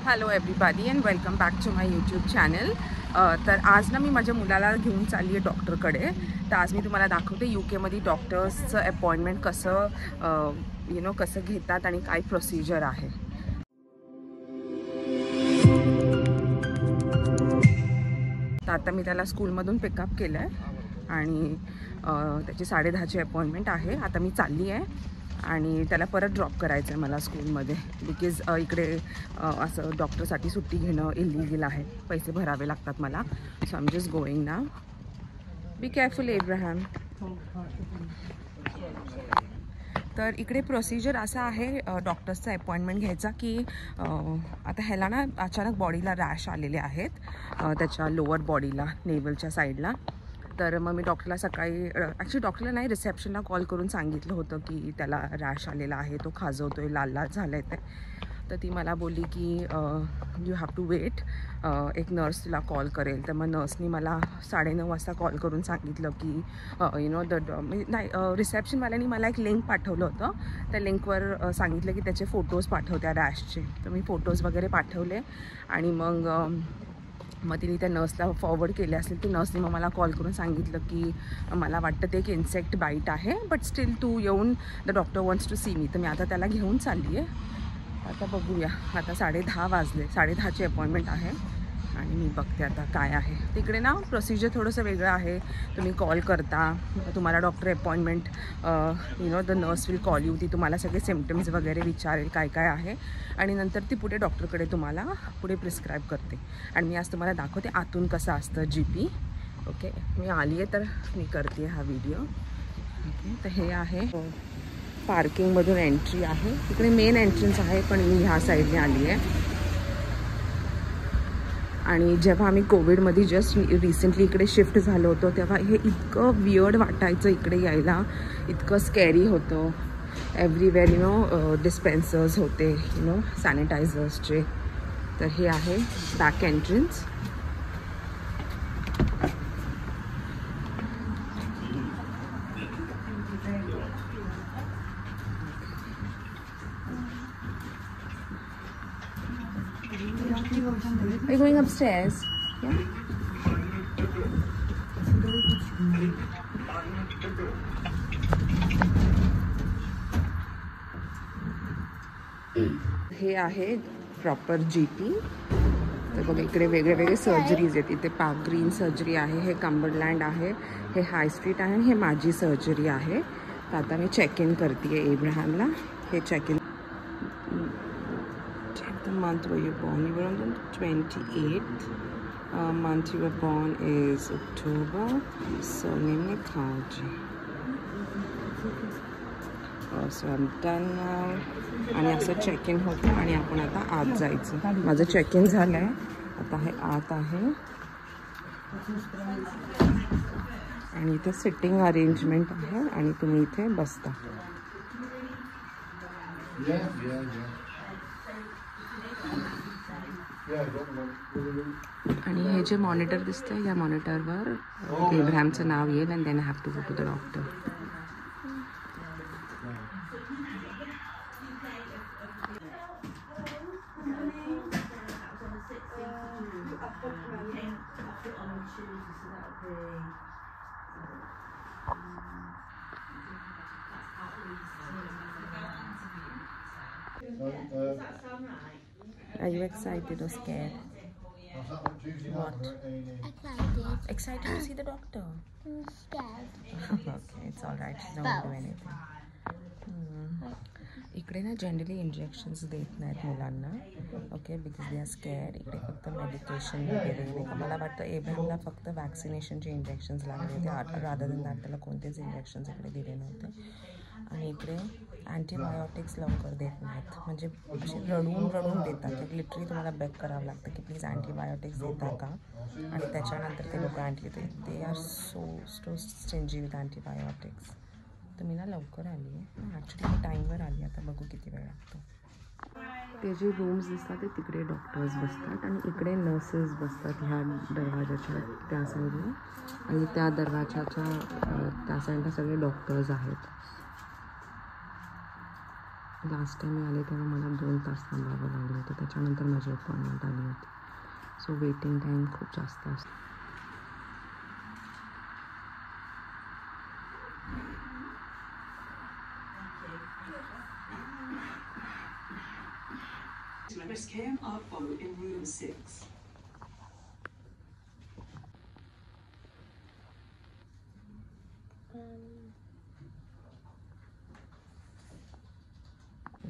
Hello everybody and welcome back to my YouTube channel. तर आज ना मी माझ्या मुलाला घेऊन चालली आहे डॉक्टरकडे. तर आज मी तुम्हाला दाखवते UK डॉक्टर्सचं अपॉइंटमेंट कसं कसं घेतात आणि काय प्रोसिजर आहे. तर आता मी त्याला स्कूलमधून पिकअप केलं आहे आणि त्याची 10:30ची अपॉइंटमेंट आहे. आता मी चालली आहे आणि त्याला परत ड्रॉप करायचं आहे मला स्कूलमध्ये, बिकॉज इकडे असं डॉक्टरसाठी सुट्टी घेणं इलिगल आहे, पैसे भरावे लागतात मला. So I am just going now. Be careful Abraham. तर इकडे प्रोसिजर असं आहे डॉक्टर्सचा अपॉइंटमेंट घ्यायचा की आता ह्याला ना अचानक बॉडीला रॅश आलेले आहेत, त्याच्या लोअर बॉडीला, नेवलच्या साईडला. तर मग मी डॉक्टरला सकाळी ॲक्च्युली डॉक्टरला नाही, रिसेप्शनला कॉल करून सांगितलं होतं की त्याला रॅश आलेला आहे, तो खाजवतोय, लाल लाल झालं आहे ते. तर ती मला बोलली की यू हॅव टू वेट, एक नर्स तुला कॉल करेल. तर मग नर्सनी मला 9:30 वाजता कॉल करून सांगितलं की नाही, रिसेप्शनवाल्यांनी मला एक लिंक पाठवलं होतं. त्या लिंकवर सांगितलं की त्याचे फोटोज पाठवत्या रॅशचे. तर मी फोटोज वगैरे पाठवले आणि मग तिने त्या नर्सला फॉरवर्ड केले असेल. ती नर्सने मग मला कॉल करून सांगितलं की मला वाटतं ते एक इन्सेक्ट बाईट आहे, बट स्टील तू येऊन the doctor wants to see me. तर मी आता त्याला घेऊन चालली आहे. आता बघूया, आता 10:30 वाजले, 10:30ची अपॉइंटमेंट आहे आणि मी बघते आता काय आहे. तिकडे ना प्रोसिजर थोडंसं वेगळं आहे. तुम्ही कॉल करता, तुम्हाला doctor appointment the nurse will call you. ती तुम्हाला सगळे सिम्पटम्स वगैरे विचारेल काय काय आहे आणि नंतर ती पुढे डॉक्टरकडे तुम्हाला पुढे प्रिस्क्राईब करते. आणि मी आज तुम्हाला दाखवते आतून कसं असतं GP. ओके, मी आली आहे तर मी करते हा व्हिडिओ. ओके, तर हे आहे पार्किंगमधून एंट्री आहे. इकडे मेन एंट्रन्स आहे, पण मी ह्या साईडने आली आहे. आणि जेव्हा आम्ही कोविडमध्ये जस्ट रिसेंटली इकडे शिफ्ट झालो होतो तेव्हा हे इतकं वियर्ड वाटायचं इकडे यायला, इतकं स्कॅरी होतं. एव्हरीवेअर डिस्पेन्सर्स होते, सॅनिटायझर्सचे. तर हे आहे back entrance. Are you going upstairs? Yeah. हे आहे प्रॉपर GP. तर बघा इकडे वेगळे वेगळे सर्जरीज आहेत. इथे पार्क ग्रीन सर्जरी आहे, हे कंबरलँड आहे, हे हाय स्ट्रीट आहे आणि हे माझी सर्जरी आहे. तर आता मी चेक इन करते आहे एब्राहमला. हे check in. The month where you're born, you were on the 28th. Month you were born is October. Surname Nikhaji. So I'm done now. आणि असं चेक इन होतं आणि आपण आता आत जायचं. माझं चेक इन झालं आहे, आता हे आत आहे. आणि इथे सिटिंग अरेंजमेंट आहे आणि तुम्ही इथे बसता. आणि हे जे मॉनिटर दिसतंय, या मॉनिटरवर एब्राहमचं नाव येईल and then I have to go to the doctor. Are you excited or scared? What? Excited. Excited to see the doctor? I'm scared. Okay, it's all right. She don't do anything. इकडे ना generally injections देत नाहीत मुलांना, okay, because they are scared. इकडे फक्त medication वगैरे नाही का. मला वाटतं एब्राहमला फक्त वॅक्सिनेशनचे इंजेक्शन्स लागले होते, रादर दॅन दॅट त्याला कोणतेच इंजेक्शन्स इकडे दिले नव्हते. आणि इकडे अँटीबायोटिक्स लवकर देत नाहीत, म्हणजे असे रडून देतात. की लिटरली तुम्हाला बेग करावं लागतं की प्लीज अँटीबायोटिक्स देता का. आणि त्याच्यानंतर ते लोक they are so stingy with antibiotics. तर मी ना लवकर आली आहे, ॲक्च्युली मी टाईमवर आली. आता बघू किती वेळ लागतो. ते जे रूम्स दिसतात ते तिकडे डॉक्टर्स बसतात आणि इकडे नर्सेस बसतात ह्या दरवाजाच्या त्या साईडला. आणि त्या दरवाजाच्या त्या साईडला सगळे डॉक्टर्स आहेत. लास्ट टाइम मी आले तेव्हा मला 2 तास थांबावं लागलं होतं, त्याच्यानंतर माझी अपॉइंटमेंट आली होती. सो वेटिंग टाईम खूप जास्त असतो. Members can follow in room 6.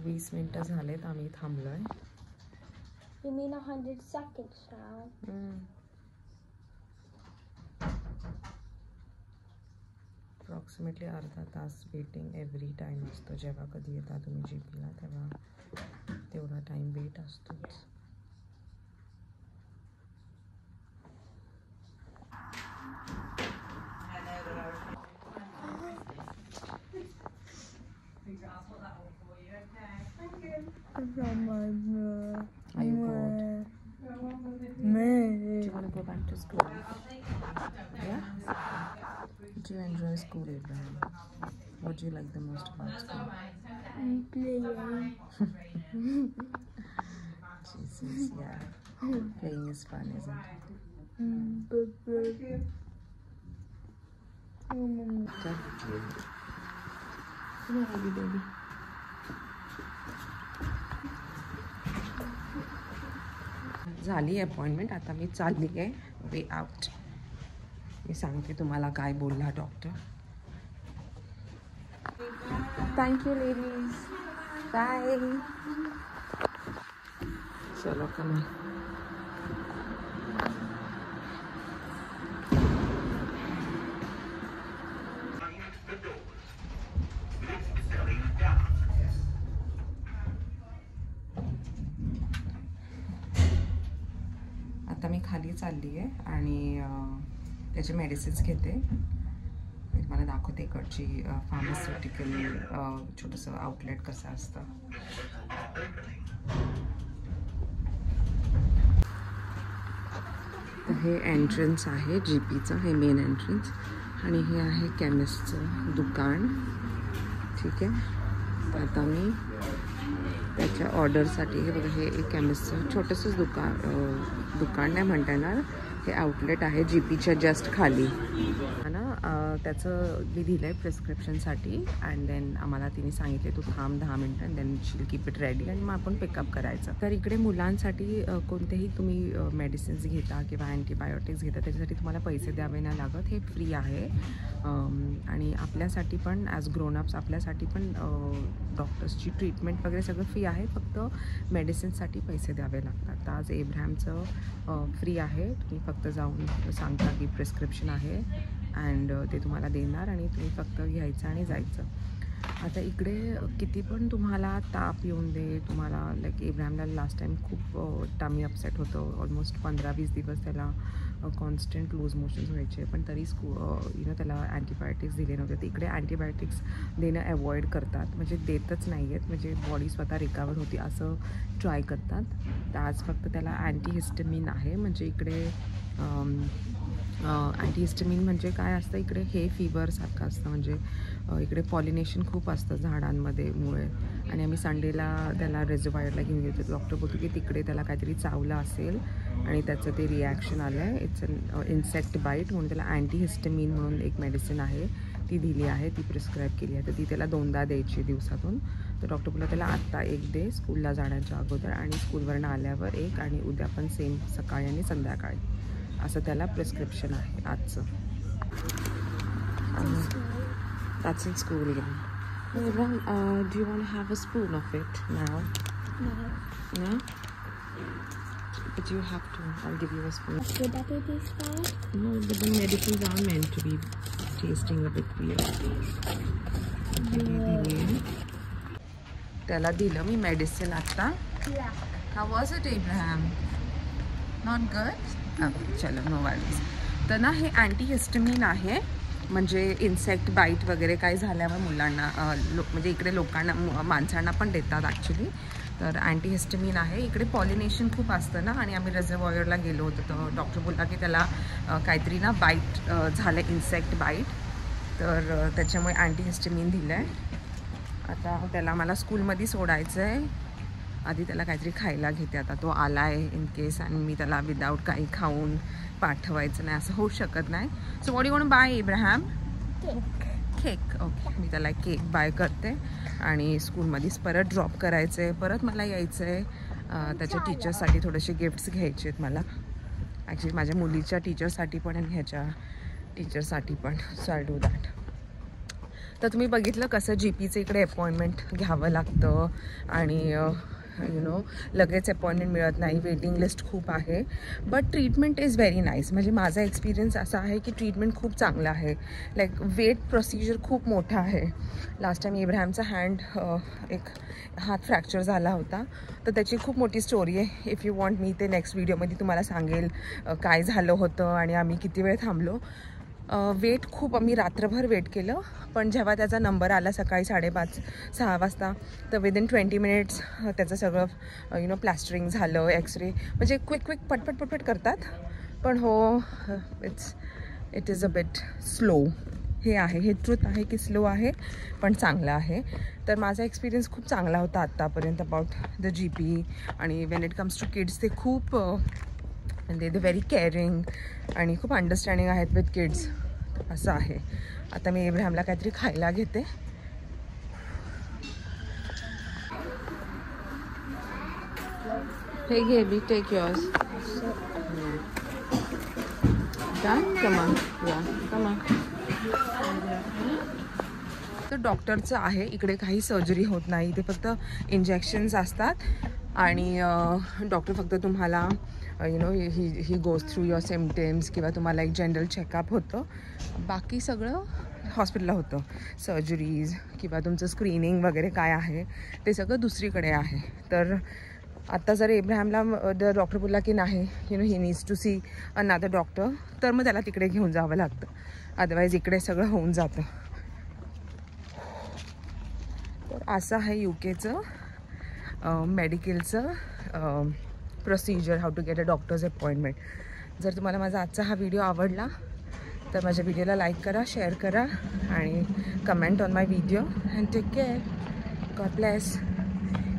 वीस मिनिटं झालेत, आम्ही थांबलोय. You mean 100 seconds now? Approximately अर्धा तास वेटिंग एव्हरी टाईम असतो. जेव्हा कधी येता तुम्ही जीपीला तेव्हा तेवढा टाईम वेट असतोच. Are you bored? Do you want to go back to school? Yeah? Do you enjoy school, Abraham? What do you like the most about school? Playing. Jesus, yeah. Playing is fun, isn't it? Come on, baby. झाली appointment, आता मी चालली आहे way out. मी सांगते तुम्हाला काय बोलला doctor. Thank you ladies, bye. चलो कमी. आता मी खाली चालली आहे आणि त्याचे मेडिसिन्स घेते. मी तुम्हाला दाखवते इकडची फार्मास्युटिकल छोटंसं आउटलेट कसं असतं. तर हे एंट्रन्स आहे जीपीचं, हे मेन एंट्रन्स, आणि हे आहे केमिस्टचं दुकान. ठीक आहे, तर आता मी त्याच्या ऑर्डरसाठी हे बघा, हे एक केमिस्टचं छोटंसंच दुकान नाही म्हणता येणार, हे आउटलेट आहे जीपीच्या जस्ट खाली ना. त्याचं मी दिलं आहे प्रिस्क्रिप्शनसाठी, अँड देन आम्हाला तिने सांगितले तू थांब 10 मिनटं अँड देन शील कीप इट रेडी, आणि मग आपण पिकअप करायचं. तर इकडे मुलांसाठी कोणतेही तुम्ही मेडिसिन्स घेता किंवा अँटीबायोटिक्स घेता त्याच्यासाठी तुम्हाला पैसे द्यावे नाही लागत, हे फ्री आहे. आणि आपल्यासाठी पण ॲज ग्रोनअप्स आपल्यासाठी पण डॉक्टर्सची ट्रीटमेंट वगैरे सगळं फ्री आहे, फक्त मेडिसिन्ससाठी पैसे द्यावे लागतात. तर आज एब्राहमचं फ्री आहे. तुम्ही फक्त जाऊन सांगता की प्रिस्क्रिप्शन आहे अँड ते तुम्हाला देणार आणि तुम्ही फक्त घ्यायचं आणि जायचं. आता इकडे किती पण तुम्हाला ताप येऊन दे, तुम्हाला लाईक एब्राहमला लास्ट टाईम खूप टमी अपसेट होतं. ऑलमोस्ट 15-20 दिवस त्याला कॉन्स्टंट लूज मोशन्स व्हायचे, पण तरी त्याला अँटीबायोटिक्स दिले नव्हते. तर इकडे अँटीबायोटिक्स देणं अवॉइड करतात, म्हणजे देतच नाही आहेत, म्हणजे बॉडी स्वतः रिकवर होती असं ट्राय करतात. तर आज फक्त त्याला अँटीहिस्टमिन आहे. म्हणजे इकडे अँटीहिस्टमिन म्हणजे काय असतं, इकडे हे फीवरसारखं असतं. म्हणजे इकडे पॉलिनेशन खूप असतं झाडांमध्ये मुळे, आणि आम्ही संडेला त्याला रिझर्वायरला घेऊन गेलो. डॉक्टर बोलतो की तिकडे त्याला काहीतरी चावलं असेल आणि त्याचं ते रिॲक्शन आलं आहे. इट्स अन इन्सेक्ट बाईट, म्हणून त्याला अँटीहिस्टमिन म्हणून एक मेडिसिन आहे ती दिली आहे, ती प्रिस्क्राईब केली आहे. तर ती त्याला 2दा द्यायची दिवसातून. तर डॉक्टर बोलला त्याला आत्ता एक दे स्कूलला जाण्याच्या अगोदर, आणि स्कूलवरनं आल्यावर एक, आणि उद्या पण सेम सकाळी आणि संध्याकाळी, असं त्याला प्रिस्क्रिप्शन आहे आजचं. That's in school again. Abraham, do you want to have a spoon of it now? No. No? But you have to. I'll give you a spoon. Would that be this bad? No, but the medicines are meant to be tasting a bit weird. त्याला दिलं मी medicine आता. Yeah. How was it, Abraham? Not good? Okay, चलो, no worries. तर ना हे अँटीहिस्टमिन आहे, म्हणजे insect bite वगैरे काय झाल्यावर मुलांना म्हणजे इकडे लोकांना माणसांना पण देतात ॲक्च्युली. तर अँटीहिस्टमिन आहे. इकडे पॉलिनेशन खूप असतं ना, आणि आम्ही रिझर्वायरला गेलो होतो तर डॉक्टर बोलला की त्याला काहीतरी ना बाईट झालं, इन्सेक्ट बाईट, तर त्याच्यामुळे अँटीहिस्टमिन दिलं आहे. आता त्याला मला स्कूलमध्ये सोडायचं आहे. आधी त्याला काहीतरी खायला घेते. आता तो आला आहे इन केस आणि मी त्याला विदाऊट काही खाऊन पाठवायचं नाही असं होऊ शकत नाही. So what you want to buy Ibrahim? Cake. Okay, मी त्याला केक बाय करते आणि स्कूलमध्येच परत ड्रॉप करायचं आहे. परत मला यायचं आहे. त्याच्या टीचर्ससाठी थोडेसे गिफ्ट्स घ्यायचे आहेत मला. ॲक्च्युली माझ्या मुलीच्या टीचरसाठी पण आणि ह्याच्या टीचरसाठी पण. So I do that. तर तुम्ही बघितलं कसं GPचं इकडे अपॉइंटमेंट घ्यावं लागतं आणि लगेच अपॉइंटमेंट मिळत नाही. वेटिंग लिस्ट खूप आहे. But treatment is very nice. म्हणजे माझा एक्सपिरियन्स असा आहे की ट्रीटमेंट खूप चांगलं आहे. लाईक वेट प्रोसिजर खूप मोठा आहे. लास्ट टाईम इब्राहिमचा एक हात फ्रॅक्चर झाला होता तर त्याची खूप मोठी स्टोरी आहे. इफ यू वॉन्ट मी ते नेक्स्ट व्हिडिओमध्ये तुम्हाला सांगेल काय झालं होतं आणि आम्ही किती वेळ थांबलो. वेट खूप आम्ही रात्रभर वेट केलं. पण जेव्हा त्याचा नंबर आला सकाळी 5:30-6 वाजता तर विदिन 20 मिनिट्स त्याचं सगळं प्लॅस्टरिंग झालं. एक्सरे म्हणजे क्विक पटपट करतात. पण हो it is a bit slow. हे ट्रूथ आहे की स्लो आहे पण चांगलं आहे. तर माझा एक्सपिरियन्स खूप चांगला होता आत्तापर्यंत अबाउट द GP. आणि when it comes to kids ते खूप दे व्हेरी केअरिंग आणि खूप अंडरस्टँडिंग आहेत विथ किड्स असं आहे. आता मी इब्राहिमला काहीतरी खायला घेते. हे घे बी, टेक युअर्स. कमा. तर डॉक्टरचं आहे इकडे काही सर्जरी होत नाही. ते फक्त इंजेक्शन्स असतात आणि डॉक्टर फक्त तुम्हाला he goes through your symptoms किंवा तुम्हाला एक जनरल चेकअप होतं. बाकी सगळं हॉस्पिटलला होतं. सर्जरीज किंवा तुमचं स्क्रीनिंग वगैरे काय आहे ते सगळं दुसरीकडे आहे. तर आता जर इब्राहिमला डॉक्टर बोलला की नाही he needs to see another doctor तर मग त्याला तिकडे घेऊन जावं लागतं. अदरवाईज इकडे सगळं होऊन जातं. तर असं आहे UKचं मेडिकलचं procedure, how to get a doctor's appointment. जर तुम्हाला माझा आजचा हा व्हिडिओ आवडला तर माझ्या व्हिडिओला लाईक करा, शेअर करा आणि comment on my video. And take care. God bless.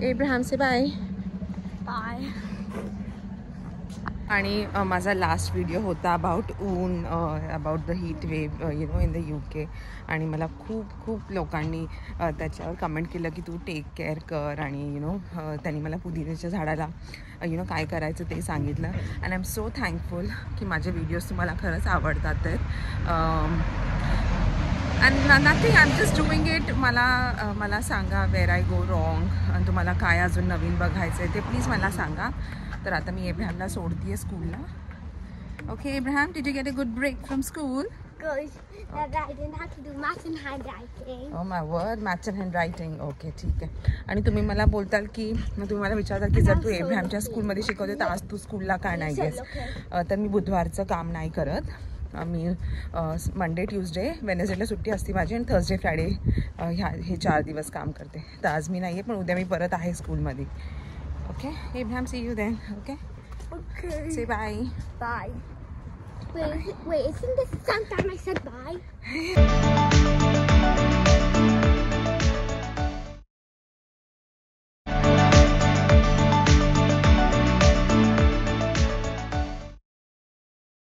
Ibrahim say bye. Bye. आणि माझा लास्ट व्हिडिओ होता अबाउट ऊन, about the heat wave in the UK. आणि मला खूप लोकांनी त्याच्यावर कमेंट केलं की तू टेक केअर कर आणि त्यांनी मला पुदिन्याच्या झाडाला काय करायचं ते सांगितलं. And I am so thankful की माझे व्हिडिओज तुम्हाला खरंच आवडतात आहेत. And nothing, I am just doing it. मला सांगा वेअर आय गो रॉंग आणि तुम्हाला काय अजून नवीन बघायचं आहे ते प्लीज मला सांगा. तर आता मी इब्राहिमला सोडते स्कूलला. Okay Ibrahim, did you get a good break from school? Good. That I didn't have to do math and handwriting. Oh my word, maths and handwriting. Okay ठीक आहे. आणि तुम्ही मला बोलताल की तुम्ही मला विचारताल की जर तू इब्राहिमच्या स्कूलमध्ये शिकवते तर आज तू स्कूलला का नाही गेस? तर मी बुधवारचं काम नाही करत. मी मंडे ट्यूजडे वेनेसडेला सुट्टी असते माझी आणि थर्सडे फ्रायडे हे 4 दिवस काम करते. तर आज मी नाही आहे पण उद्या मी परत आहे स्कूलमध्ये. Okay Ibrahim, see you then. Okay Okay. Say bye. Bye. Wait, isn't this the same time I said bye?